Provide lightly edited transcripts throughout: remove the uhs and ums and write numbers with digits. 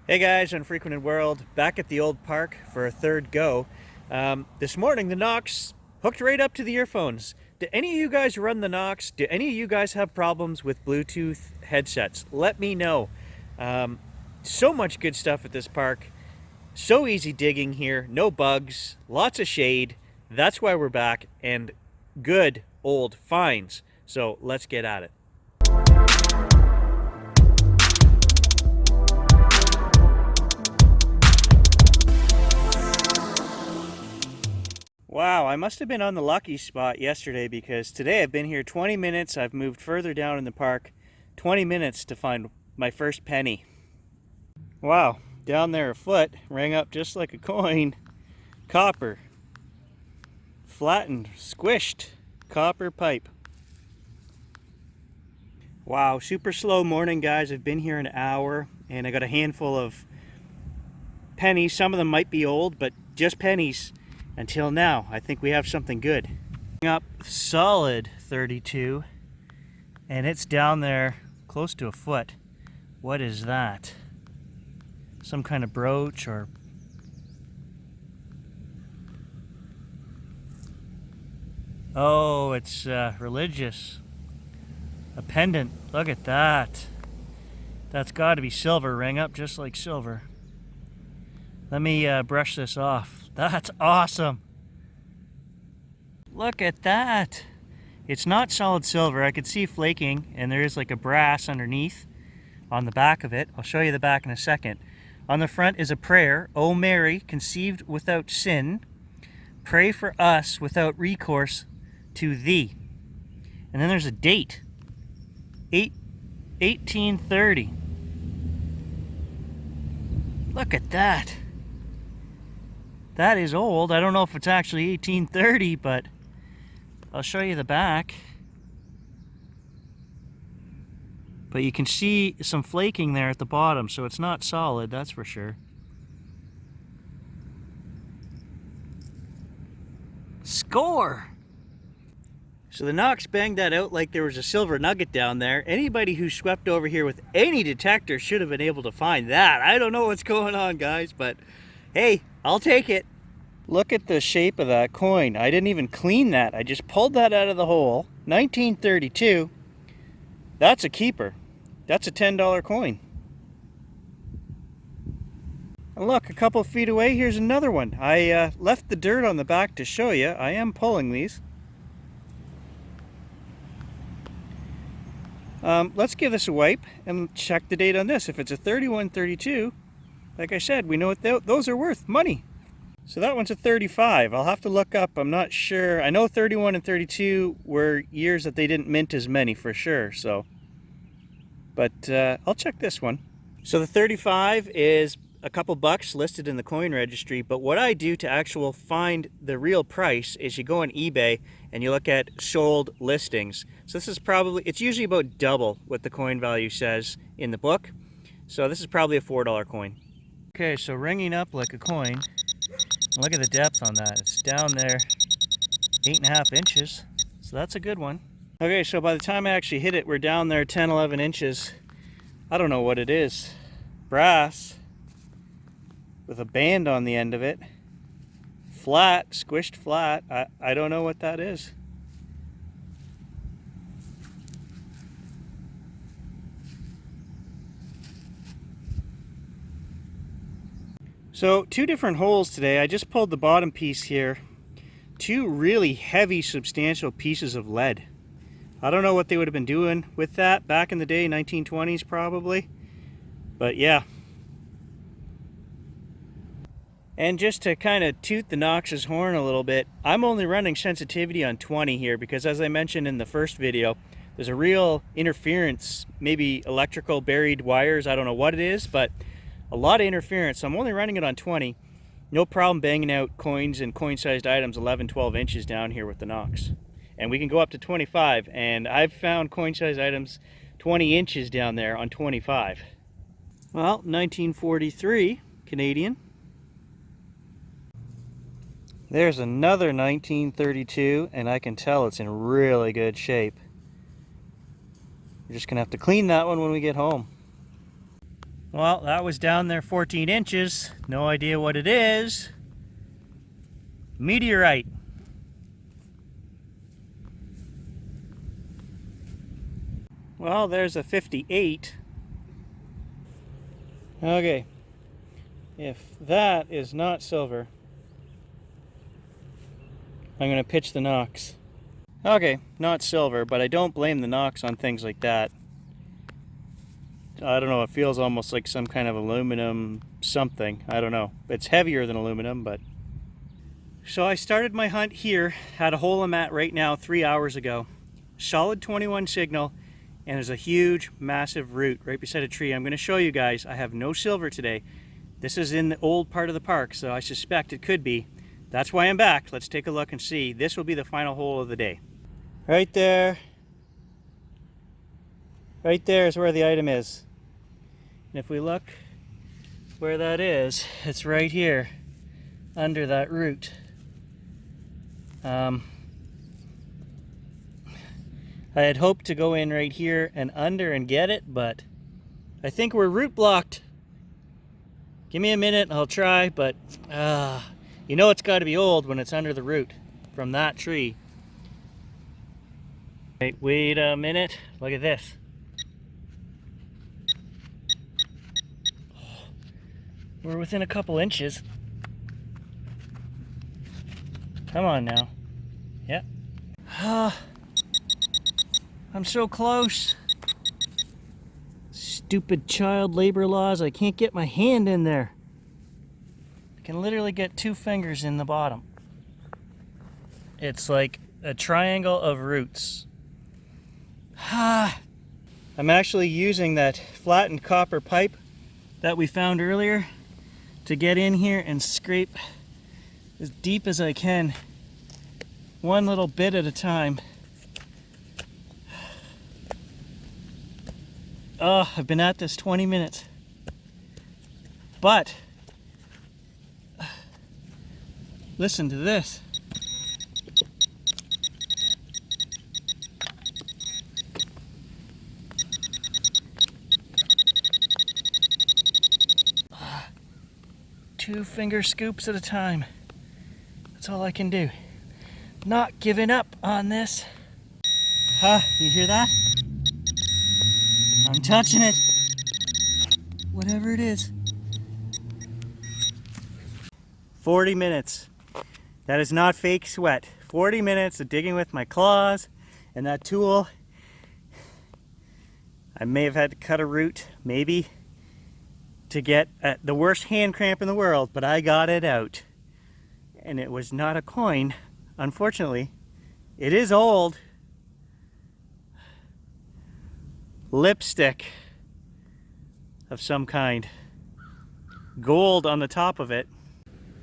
Hey guys, Unfrequented World, back at the old park for a third go. This morning the Knox hooked right up to the earphones. Do any of you guys run the Knox? Do any of you guys have problems with Bluetooth headsets? Let me know. So much good stuff at this park. So easy digging here, no bugs, lots of shade. That's why we're back, and good old finds. So let's get at it. Wow, I must have been on the lucky spot yesterday because today I've been here 20 minutes. I've moved further down in the park, 20 minutes to find my first penny. Wow, down there a foot, rang up just like a coin. Copper. Flattened, squished, copper pipe. Wow, super slow morning, guys. I've been here an hour and I got a handful of pennies. Some of them might be old, but just pennies. Until now, I think we have something good. Up solid 32, and it's down there close to a foot. What is that? Some kind of brooch or... Oh, it's religious. A pendant. Look at that. That's got to be silver. Rang up just like silver. Let me brush this off. That's awesome. Look at that. It's not solid silver. I could see flaking, and there is like a brass underneath on the back of it. I'll show you the back in a second. On the front is a prayer. O Mary, conceived without sin, pray for us without recourse to thee. And then there's a date. 1830. Look at that. That is old. I don't know if it's actually 1830, but I'll show you the back. But you can see some flaking there at the bottom, so it's not solid, that's for sure. Score! So the Knox banged that out like there was a silver nugget down there. Anybody who swept over here with any detector should have been able to find that. I don't know what's going on, guys, but hey, I'll take it. Look at the shape of that coin. I didn't even clean that. I just pulled that out of the hole. 1932. That's a keeper. That's a $10 coin. And look, a couple of feet away, here's another one. I left the dirt on the back to show you. I am pulling these. Let's give this a wipe and check the date on this. If it's a 3132, like I said, we know what those are worth, money. So that one's a 35. I'll have to look up, I'm not sure. I know 31 and 32 were years that they didn't mint as many for sure, so. But I'll check this one. So the 35 is a couple bucks listed in the coin registry, but what I do to actually find the real price is you go on eBay and you look at sold listings. So this is probably, it's usually about double what the coin value says in the book. So this is probably a $4 coin. Okay, so ringing up like a coin. Look at the depth on that. It's down there 8.5 inches. So that's a good one. Okay, so by the time I actually hit it, we're down there 10, 11 inches. I don't know what it is. Brass with a band on the end of it. Flat, squished flat. I don't know what that is. So two different holes today. I just pulled the bottom piece here. Two really heavy, substantial pieces of lead. I don't know what they would have been doing with that back in the day, 1920s probably. But yeah. And just to kind of toot the Knox's horn a little bit, I'm only running sensitivity on 20 here because, as I mentioned in the first video, there's a real interference, maybe electrical buried wires, I don't know what it is, but a lot of interference, so I'm only running it on 20. No problem banging out coins and coin-sized items 11, 12 inches down here with the Knox. And we can go up to 25, and I've found coin-sized items 20 inches down there on 25. Well, 1943, Canadian. There's another 1932, and I can tell it's in really good shape. We're just going to have to clean that one when we get home. Well, that was down there 14 inches. No idea what it is. Meteorite. Well, there's a 58. Okay. If that is not silver, I'm going to pitch the knocks. Okay, not silver, but I don't blame the knocks on things like that. I don't know, it feels almost like some kind of aluminum something. I don't know. It's heavier than aluminum, but... So I started my hunt here, had a hole I'm at right now 3 hours ago. Solid 21 signal, and there's a huge, massive root right beside a tree. I'm going to show you guys. I have no silver today. This is in the old part of the park, so I suspect it could be. That's why I'm back. Let's take a look and see. This will be the final hole of the day. Right there. Right there is where the item is. And if we look where that is, it's right here under that root. I had hoped to go in right here and under and get it, but I think we're root blocked. Give me a minute and I'll try, but you know it's got to be old when it's under the root from that tree. Wait a minute. Look at this. We're within a couple inches. Come on now. Yep. I'm so close. Stupid child labor laws. I can't get my hand in there. I can literally get 2 fingers in the bottom. It's like a triangle of roots. I'm actually using that flattened copper pipe that we found earlier to get in here and scrape as deep as I can, one little bit at a time. Oh, I've been at this 20 minutes. But listen to this. Two finger scoops at a time. That's all I can do. Not giving up on this. You hear that? I'm touching it. Whatever it is. 40 minutes. That is not fake sweat. 40 minutes of digging with my claws and that tool. I may have had to cut a root, maybe, to get the worst hand cramp in the world, but I got it out. And it was not a coin, unfortunately. It is old. Lipstick of some kind. Gold on the top of it.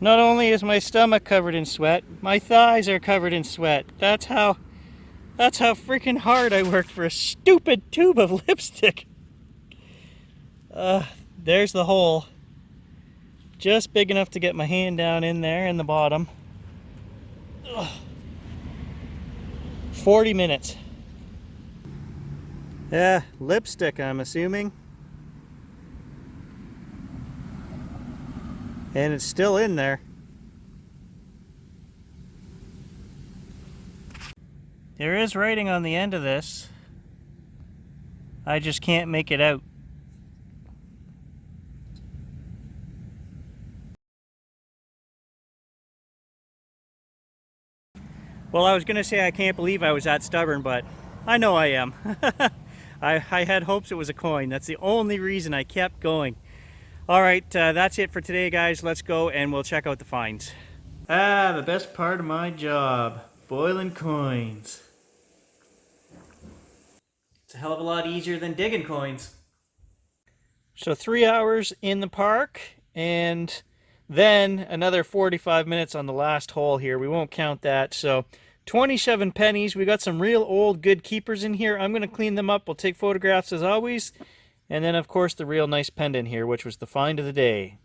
Not only is my stomach covered in sweat, my thighs are covered in sweat. That's how freaking hard I worked for a stupid tube of lipstick. There's the hole. Just big enough to get my hand down in there in the bottom. 40 minutes. Yeah, lipstick, I'm assuming. And it's still in there. There is writing on the end of this. I just can't make it out. Well, I was going to say I can't believe I was that stubborn, but I know I am. I had hopes it was a coin. That's the only reason I kept going. All right, that's it for today, guys. Let's go and we'll check out the finds. The best part of my job, boiling coins. It's a hell of a lot easier than digging coins. So 3 hours in the park and then another 45 minutes on the last hole here. We won't count that. So 27 pennies. We got some real old good keepers in here. I'm going to clean them up. We'll take photographs as always. And then, of course, the real nice pendant here, which was the find of the day.